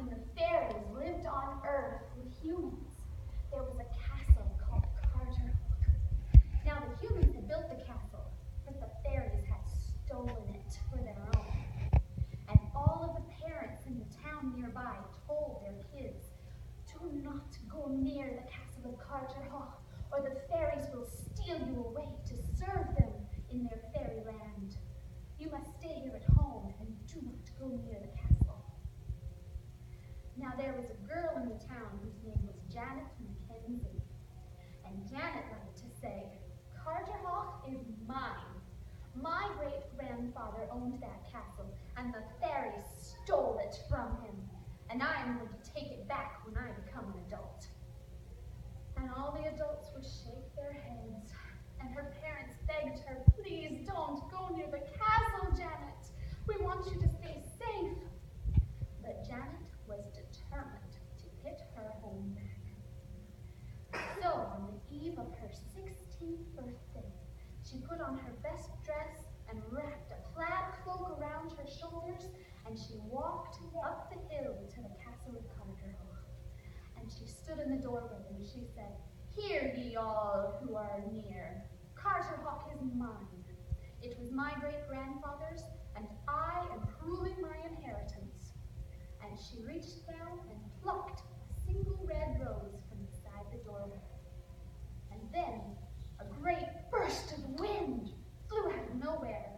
when the fairies lived on Earth with humans, there was a castle called Carter. Now the humans had built the castle, but the fairies had stolen it for their own. And all of the parents in the town nearby told their kids, do not go near the castle of Carter Hall, or the fairies will steal you away to serve them in their fairyland. You must stay here at home and do not go near the castle. Now there was a girl in the town whose name was Janet Mackenzie. And Janet liked to say, Carter Hall is mine. My great-grandfather owned that castle, and the fairies stole it from him. And I am going to take it back when I become an adult. And all the adults would shake their heads, and her parents begged her, please don't go near the castle, Janet. We want you to stay safe. But Janet was determined to get her home back. So on the eve of her 16th birthday, she put on her best dress and wrapped a plaid cloak around her shoulders, and she walked up the hill to the castle of Carter Hall. And she stood in the doorway and she said, hear ye all who are near. Carter Hawk is mine. It was my great-grandfather's, and I am proving my inheritance. And she reached down and plucked a single red rose from beside the doorway. And then a great burst of wind flew out of nowhere,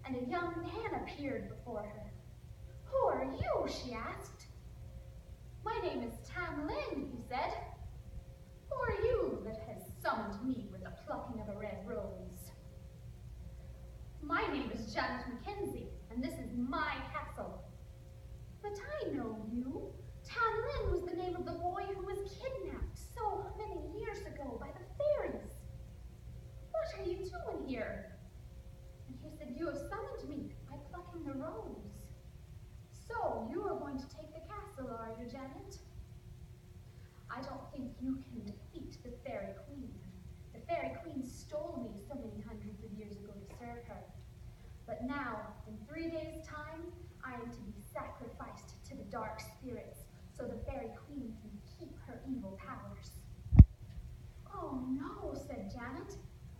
and a young man appeared before her. Who are you? She asked. My name is Tam Lin, he said. Who are you that has summoned me with the plucking of a red rose? My name is Janet Mackenzie, and this is my castle. But I know you. Tam Lin was the name of the boy who was kidnapped so many years ago by the fairies. What are you doing here? And he said, you have summoned me by plucking the rose. So you are going to take the castle, are you, Janet? I don't think you can defeat the Fairy Queen. The Fairy Queen stole me so many hundreds of years ago to serve her. But now, in 3 days' time, I am to be sacrificed to the dark spirits so the Fairy Queen can keep her evil powers. Oh no, said Janet.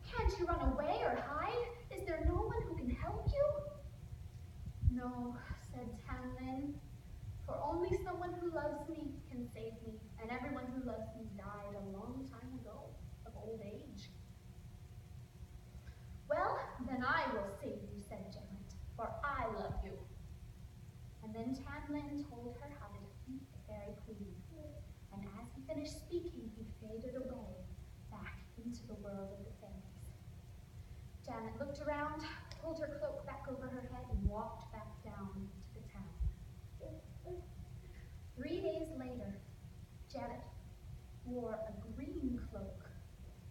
Can't you run away or hide? Is there no one who can help you? No, said Tam Lin, for only someone who loves me can save me, and everyone who loves me died a long time ago of old age. Well, then I will save you, said Janet, for I love you. And then Tam Lin told her how to defeat the Fairy Queen. And as he finished speaking, he faded away back into the world of the fairies. Janet looked around, pulled her cloak back over her head, and walked back down to the town. 3 days later, Janet wore a green cloak,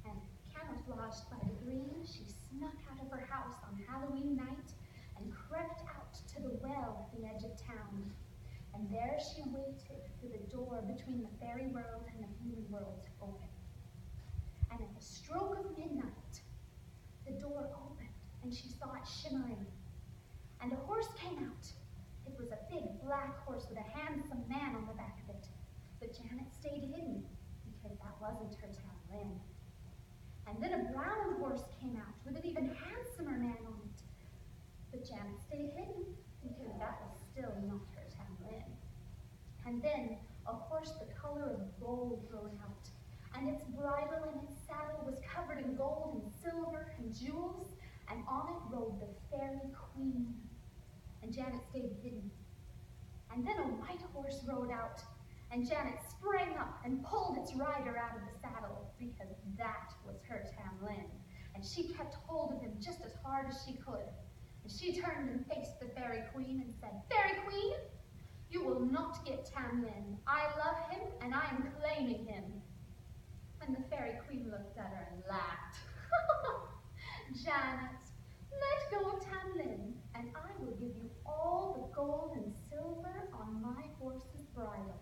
and camouflaged by the green, she snuck out of her house on Halloween night and crept out to the well at the edge of town. And there she waited for the door between the fairy world and the human world to open. And at the stroke of midnight, the door opened, and she saw it shimmering. And a horse came out. It was a big black horse with a handsome man on the back of it. But Janet stayed hidden, because that wasn't her Tam Lin. And then a brown horse came out with an even handsomer man on it. But Janet stayed hidden, because that was still not her Tam Lin. And then a horse the color of gold rode out, and its bridle and its saddle was covered in gold and silver and jewels, and on it rode the Fairy Queen. And Janet stayed hidden. And then a white horse rode out, and Janet sprang up and pulled its rider out of the saddle, because that was her Tam Lin. And she kept hold of him just as hard as she could. And she turned and faced the Fairy Queen and said, Fairy Queen, you will not get Tam Lin. I love him, and I am claiming him. And the Fairy Queen looked at her and laughed. Janet, let go of Tam Lin, and I will give you all the gold and silver on my horse's bridle.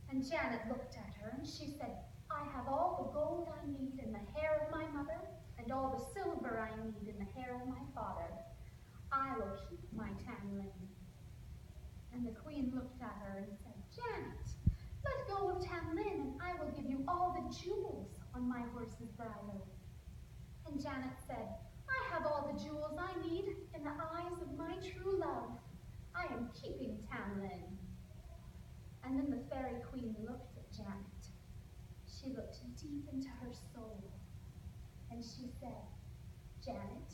And Janet looked at her, and she said, I have all the gold I need in the hair of my mother, and all the silver I need in the hair of my father. I will keep my Tam Lin. And the queen looked at her and said, Janet, let go of Tam Lin, and I will give you all the jewels on my horse's bridle. And Janet said, I have all the jewels I need in the eyes of my true love. I am keeping Tam Lin. And then the fairy queen looked at Janet. She looked deep into her soul, and she said, Janet,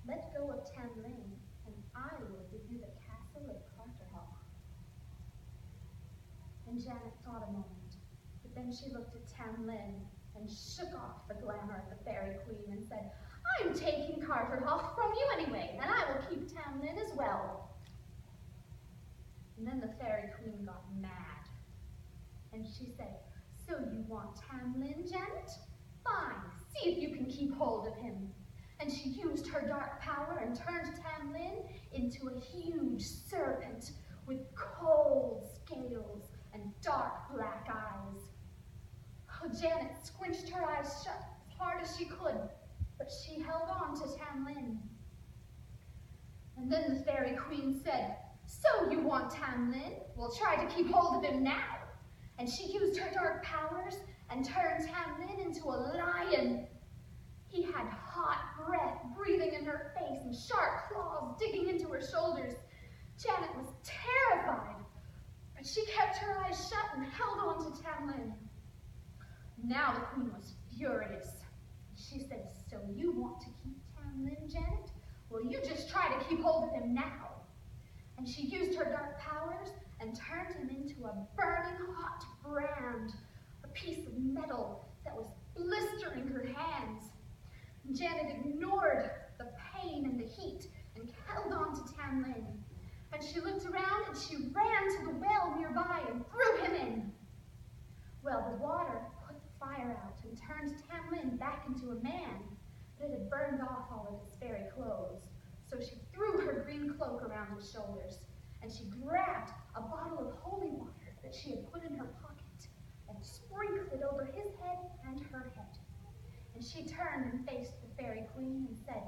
let go of Tam Lin, and I will give you the castle of Carterhall. And Janet thought a moment, but then she looked at Tam Lin and shook off the glamour of the fairy queen and said, I'm taking Carterhall from you anyway, and I will keep Tam Lin as well. And then the fairy queen got mad, and she said, so you want Tam Lin, Janet? Fine, see if you can keep hold of him. And she used her dark power and turned Tam Lin into a huge serpent with cold scales and dark black eyes. Oh, Janet squinched her eyes shut as hard as she could, but she held on to Tam Lin. And then the fairy queen said, so you want Tam Lin? Well, try to keep hold of him now. And she used her dark powers and turned Tam Lin into a lion. He had hot breath breathing in her face and sharp claws digging into her shoulders. Janet was terrified, but she kept her eyes shut and held on to Tam Lin. Now the queen was furious. She said, so you want to keep Tam Lin, Janet? Well, you just try to keep hold of him now. And she used her dark powers and turned him into a burning hot brand, a piece of metal that was blistering her hands. Janet ignored the pain and the heat and held on to Tam Lin. And she looked around and she ran to the well nearby and threw him in. Well, the water put the fire out and turned Tam Lin back into a man, but it had burned off all of his fairy clothes. So she threw her green cloak around his shoulders, and she grabbed a bottle of holy water that she had put in her pocket and sprinkled it over his head and her head. And she turned and faced the fairy queen and said,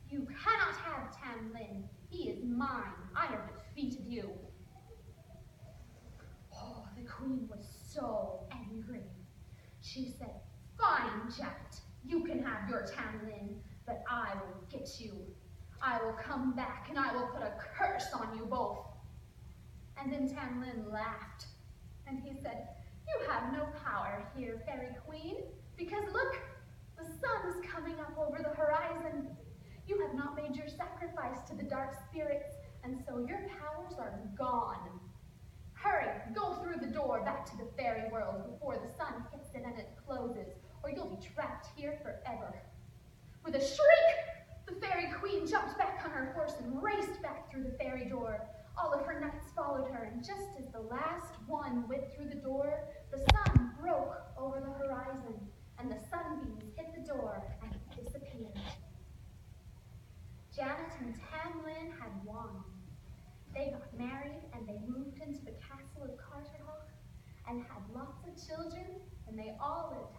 you cannot have Tam Lin. He is mine. I have defeated you. Oh, the queen was so angry. She said, fine, Janet, you can have your Tam Lin, but I will get you. I will come back and I will put a curse on you both. And then Tam Lin laughed, and he said, you have no power here, fairy queen, because look, the sun is coming up over the horizon. You have not made your sacrifice to the dark spirits, and so your powers are gone. Hurry, go through the door back to the fairy world before the sun hits it and it closes, or you'll be trapped here forever. With a shriek, the fairy queen jumped back on her horse and raced back through the fairy door. All of her knights followed her, and just as the last one went through the door, the sun broke over the horizon, and the sunbeams hit the door and disappeared. Janet and Tam Lin had won. They got married, and they moved into the castle of Carterhall, and had lots of children, and they all lived